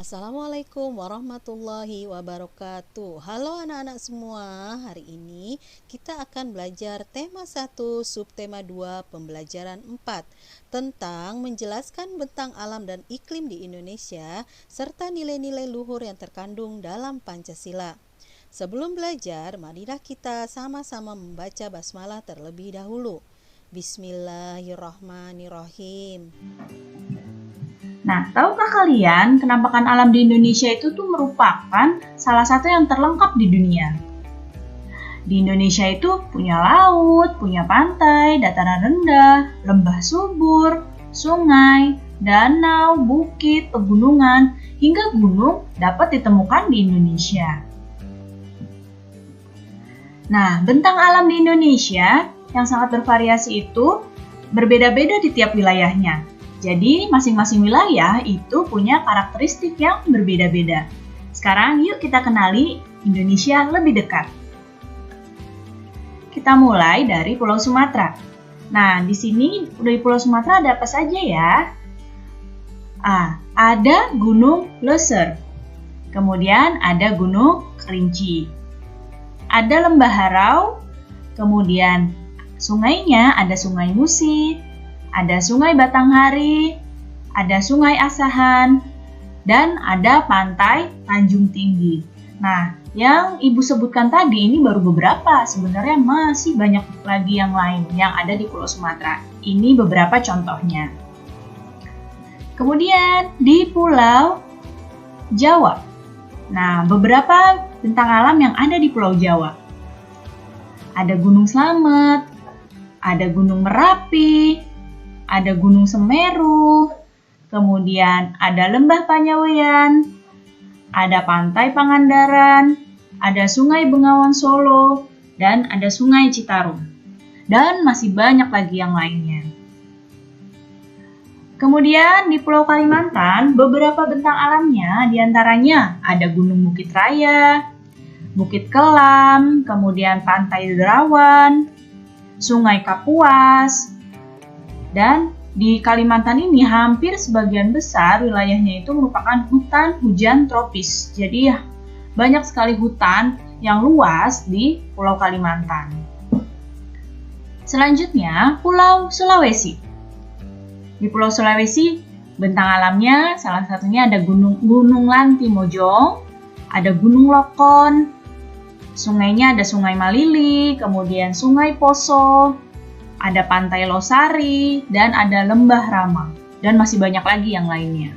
Assalamualaikum warahmatullahi wabarakatuh. Halo anak-anak semua, hari ini kita akan belajar tema 1, subtema 2, pembelajaran 4 tentang menjelaskan bentang alam dan iklim di Indonesia serta nilai-nilai luhur yang terkandung dalam Pancasila. Sebelum belajar, marilah kita sama-sama membaca basmalah terlebih dahulu. Bismillahirrahmanirrahim. Nah, tahukah kalian penampakan alam di Indonesia itu tuh merupakan salah satu yang terlengkap di dunia? Di Indonesia itu punya laut, punya pantai, dataran rendah, lembah subur, sungai, danau, bukit, pegunungan, hingga gunung dapat ditemukan di Indonesia. Nah, bentang alam di Indonesia yang sangat bervariasi itu berbeda-beda di tiap wilayahnya. Jadi, masing-masing wilayah itu punya karakteristik yang berbeda-beda. Sekarang yuk kita kenali Indonesia lebih dekat. Kita mulai dari Pulau Sumatera. Nah, di sini dari Pulau Sumatera ada apa saja ya? Ada Gunung Leuser. Kemudian ada Gunung Kerinci. Ada Lembah Harau. Kemudian sungainya ada Sungai Musi, ada Sungai Batanghari, ada Sungai Asahan, dan ada Pantai Tanjung Tinggi. Nah, yang Ibu sebutkan tadi ini baru beberapa, sebenarnya masih banyak lagi yang lain yang ada di Pulau Sumatera. Ini beberapa contohnya. Kemudian di Pulau Jawa. Nah, beberapa bentang alam yang ada di Pulau Jawa. Ada Gunung Slamet, ada Gunung Merapi, ada Gunung Semeru, kemudian ada Lembah Panyaweyan, ada Pantai Pangandaran, ada Sungai Bengawan Solo, dan ada Sungai Citarum. Dan masih banyak lagi yang lainnya. Kemudian di Pulau Kalimantan, beberapa bentang alamnya diantaranya ada Gunung Bukit Raya, Bukit Kelam, kemudian Pantai Derawan, Sungai Kapuas, dan di Kalimantan ini hampir sebagian besar wilayahnya itu merupakan hutan hujan tropis. Jadi banyak sekali hutan yang luas di Pulau Kalimantan. Selanjutnya, Pulau Sulawesi. Di Pulau Sulawesi, bentang alamnya salah satunya ada Gunung Lantimojong, ada Gunung Lokon, sungainya ada Sungai Malili, kemudian Sungai Poso, ada Pantai Losari, dan ada Lembah Rama, dan masih banyak lagi yang lainnya.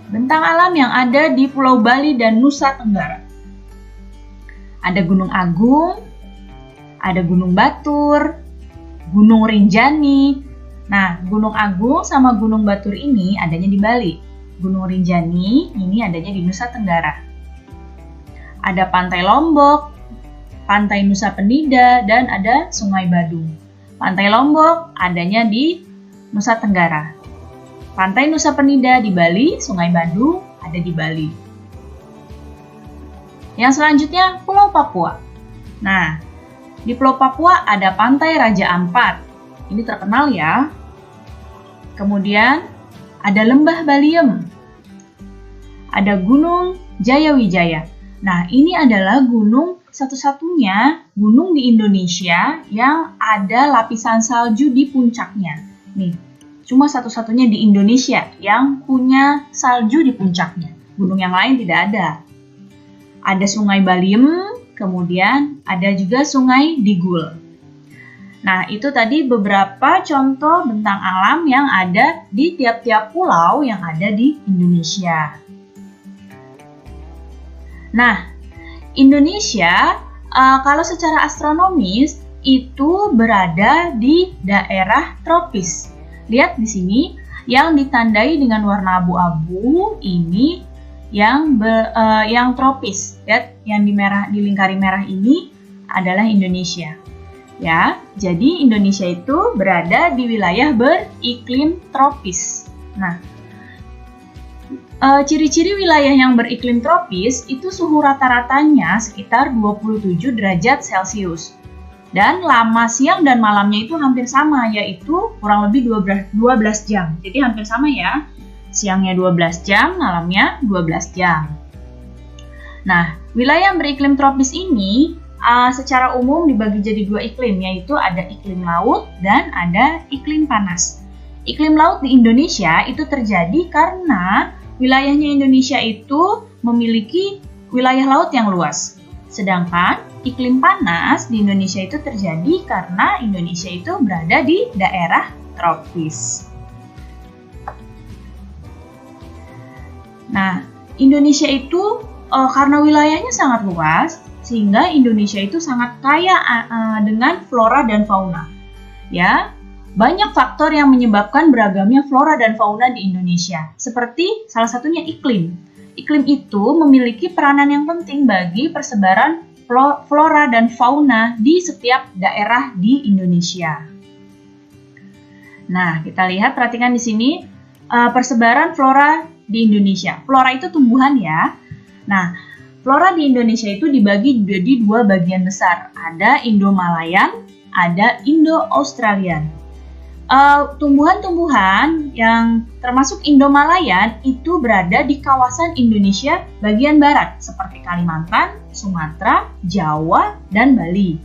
Bentang alam yang ada di Pulau Bali dan Nusa Tenggara. Ada Gunung Agung, ada Gunung Batur, Gunung Rinjani. Nah, Gunung Agung sama Gunung Batur ini adanya di Bali. Gunung Rinjani ini adanya di Nusa Tenggara. Ada Pantai Lombok, Pantai Nusa Penida, dan ada Sungai Badung. Pantai Lombok adanya di Nusa Tenggara. Pantai Nusa Penida di Bali, Sungai Badung ada di Bali. Yang selanjutnya, Pulau Papua. Nah, di Pulau Papua ada Pantai Raja Ampat. Ini terkenal ya. Kemudian ada Lembah Baliem. Ada Gunung Jayawijaya. Nah, ini adalah gunung satu-satunya gunung di Indonesia yang ada lapisan salju di puncaknya. Nih, cuma satu-satunya di Indonesia yang punya salju di puncaknya. Gunung yang lain tidak ada. Ada Sungai Baliem, kemudian ada juga Sungai Digul. Nah, itu tadi beberapa contoh bentang alam yang ada di tiap-tiap pulau yang ada di Indonesia. Nah, Indonesia kalau secara astronomis itu berada di daerah tropis. Lihat di sini yang ditandai dengan warna abu-abu ini yang tropis. Lihat yang dilingkari merah ini adalah Indonesia. Ya, jadi Indonesia itu berada di wilayah beriklim tropis. Nah, ciri-ciri wilayah yang beriklim tropis itu suhu rata-ratanya sekitar 27 derajat Celcius. Dan lama siang dan malamnya itu hampir sama, yaitu kurang lebih 12 jam. Jadi hampir sama ya. siangnya 12 jam, malamnya 12 jam. Nah, wilayah yang beriklim tropis ini secara umum dibagi jadi dua iklim, yaitu ada iklim laut dan ada iklim panas. Iklim laut di Indonesia itu terjadi karena wilayahnya Indonesia itu memiliki wilayah laut yang luas. Sedangkan iklim panas di Indonesia itu terjadi karena Indonesia itu berada di daerah tropis. Nah, Indonesia itu karena wilayahnya sangat luas, sehingga Indonesia itu sangat kaya dengan flora dan fauna. Ya, banyak faktor yang menyebabkan beragamnya flora dan fauna di Indonesia, seperti salah satunya iklim. Iklim itu memiliki peranan yang penting bagi persebaran flora dan fauna di setiap daerah di Indonesia. Nah, kita lihat, perhatikan di sini persebaran flora di Indonesia. Flora itu tumbuhan ya. Nah, flora di Indonesia itu dibagi jadi dua bagian besar. Ada Indo-Malayan, ada Indo-Australian. Tumbuhan-tumbuhan yang termasuk Indo-Malayan itu berada di kawasan Indonesia bagian barat, seperti Kalimantan, Sumatera, Jawa, dan Bali.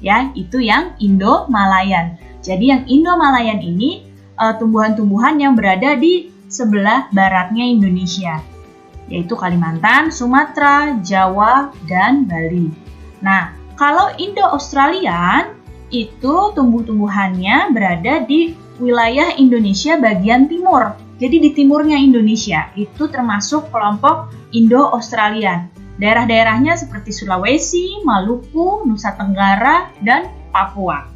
Ya, itu yang Indo-Malayan. Jadi yang Indo-Malayan ini tumbuhan-tumbuhan yang berada di sebelah baratnya Indonesia, yaitu Kalimantan, Sumatera, Jawa, dan Bali. Nah, kalau Indo-Australian itu tumbuh-tumbuhannya berada di wilayah Indonesia bagian timur. Jadi di timurnya Indonesia itu termasuk kelompok Indo-Australian. Daerah-daerahnya seperti Sulawesi, Maluku, Nusa Tenggara, dan Papua.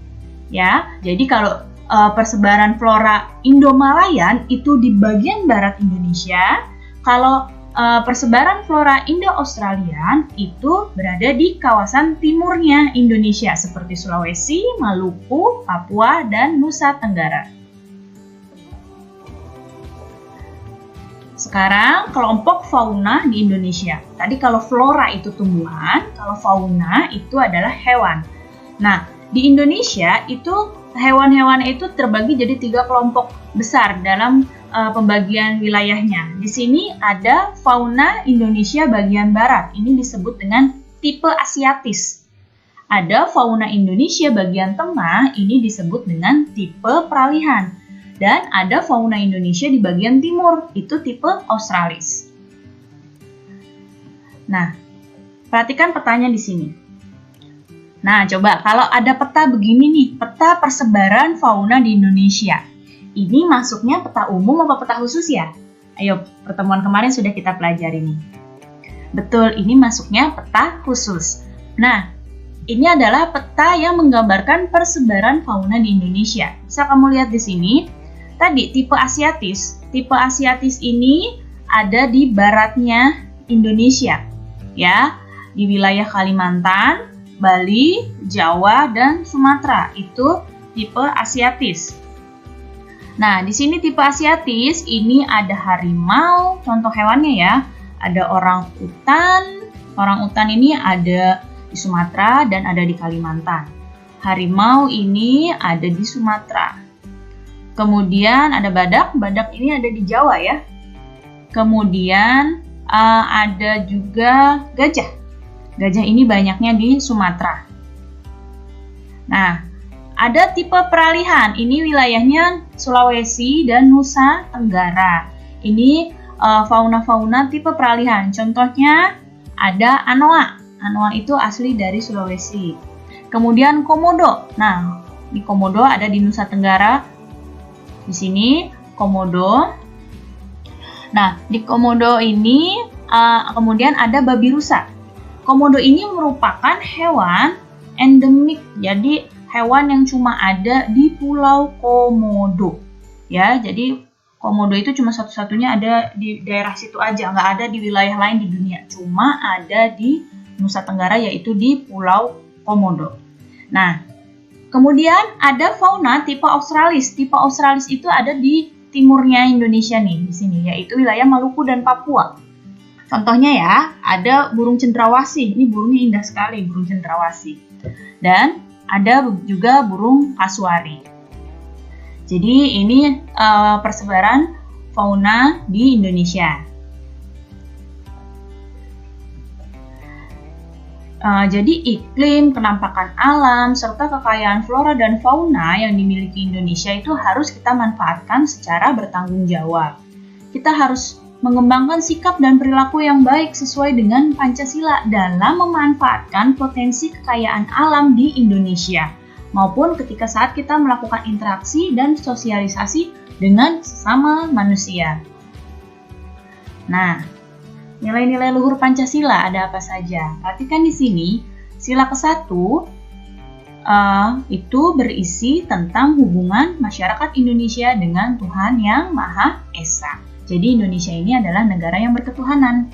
Ya, jadi kalau persebaran flora Indo-Malayan itu di bagian barat Indonesia, kalau persebaran flora Indo-Australian itu berada di kawasan timurnya Indonesia seperti Sulawesi, Maluku, Papua, dan Nusa Tenggara. Sekarang kelompok fauna di Indonesia. Tadi kalau flora itu tumbuhan, kalau fauna itu adalah hewan. Nah, di Indonesia itu hewan-hewan itu terbagi jadi 3 kelompok besar dalam pembagian wilayahnya. Di sini ada fauna Indonesia bagian barat. Ini disebut dengan tipe Asiatis. Ada fauna Indonesia bagian tengah. Ini disebut dengan tipe peralihan. Dan ada fauna Indonesia di bagian timur. Itu tipe Australis. Nah, perhatikan petanya di sini. Nah, coba kalau ada peta begini nih, peta persebaran fauna di Indonesia. Ini masuknya peta umum apa peta khusus ya? Ayo, pertemuan kemarin sudah kita pelajari nih. Betul, ini masuknya peta khusus. Nah, ini adalah peta yang menggambarkan persebaran fauna di Indonesia. Bisa kamu lihat di sini. Tadi tipe Asiatis. Tipe Asiatis ini ada di baratnya Indonesia. Ya, di wilayah Kalimantan, Bali, Jawa, dan Sumatera. Itu tipe Asiatis. Nah, di sini tipe Asiatis ini ada harimau, contoh hewannya ya. Ada orang utan. Orang utan ini ada di Sumatera dan ada di Kalimantan. Harimau ini ada di Sumatera. Kemudian ada badak. Badak ini ada di Jawa ya. Kemudian ada juga gajah. Gajah ini banyaknya di Sumatera. Nah, ada tipe peralihan. Ini wilayahnya Sulawesi dan Nusa Tenggara. Ini fauna-fauna tipe peralihan. Contohnya ada anoa. Anoa itu asli dari Sulawesi. Kemudian komodo. Nah, di komodo ada di Nusa Tenggara. Di sini komodo. Nah, di komodo ini kemudian ada babi rusa. Komodo ini merupakan hewan endemik. Jadi hewan yang cuma ada di Pulau Komodo. Ya, jadi komodo itu cuma satu-satunya ada di daerah situ aja, nggak ada di wilayah lain di dunia. Cuma ada di Nusa Tenggara, yaitu di Pulau Komodo. Nah, kemudian ada fauna tipe Australis. Tipe Australis itu ada di timurnya Indonesia nih, di sini, yaitu wilayah Maluku dan Papua. Contohnya ya, ada burung cendrawasih. Ini burungnya indah sekali, burung cendrawasih. Dan ada juga burung kasuari. Jadi ini persebaran fauna di Indonesia. Jadi iklim, penampakan alam, serta kekayaan flora dan fauna yang dimiliki Indonesia itu harus kita manfaatkan secara bertanggung jawab. Kita harus mengembangkan sikap dan perilaku yang baik sesuai dengan Pancasila dalam memanfaatkan potensi kekayaan alam di Indonesia, maupun ketika saat kita melakukan interaksi dan sosialisasi dengan sesama manusia. Nah, nilai-nilai luhur Pancasila ada apa saja? Perhatikan di sini, sila ke-1 itu berisi tentang hubungan masyarakat Indonesia dengan Tuhan Yang Maha Esa. Jadi Indonesia ini adalah negara yang berketuhanan.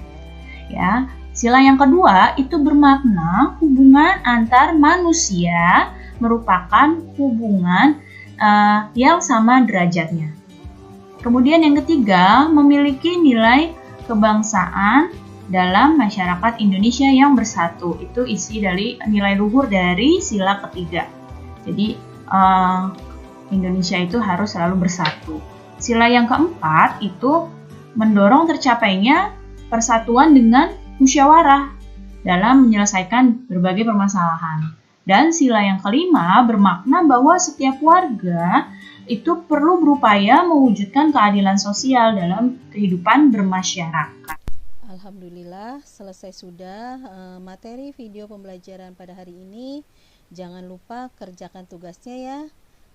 Ya, sila yang kedua itu bermakna hubungan antar manusia merupakan hubungan yang sama derajatnya. Kemudian yang ketiga, memiliki nilai kebangsaan dalam masyarakat Indonesia yang bersatu. Itu isi dari nilai luhur dari sila ketiga. Jadi Indonesia itu harus selalu bersatu. Sila yang keempat itu mendorong tercapainya persatuan dengan musyawarah dalam menyelesaikan berbagai permasalahan. Dan sila yang kelima bermakna bahwa setiap warga itu perlu berupaya mewujudkan keadilan sosial dalam kehidupan bermasyarakat. Alhamdulillah, selesai sudah materi video pembelajaran pada hari ini. Jangan lupa kerjakan tugasnya ya.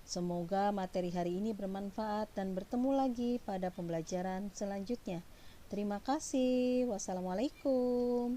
Semoga materi hari ini bermanfaat dan bertemu lagi pada pembelajaran selanjutnya. Terima kasih. Wassalamualaikum.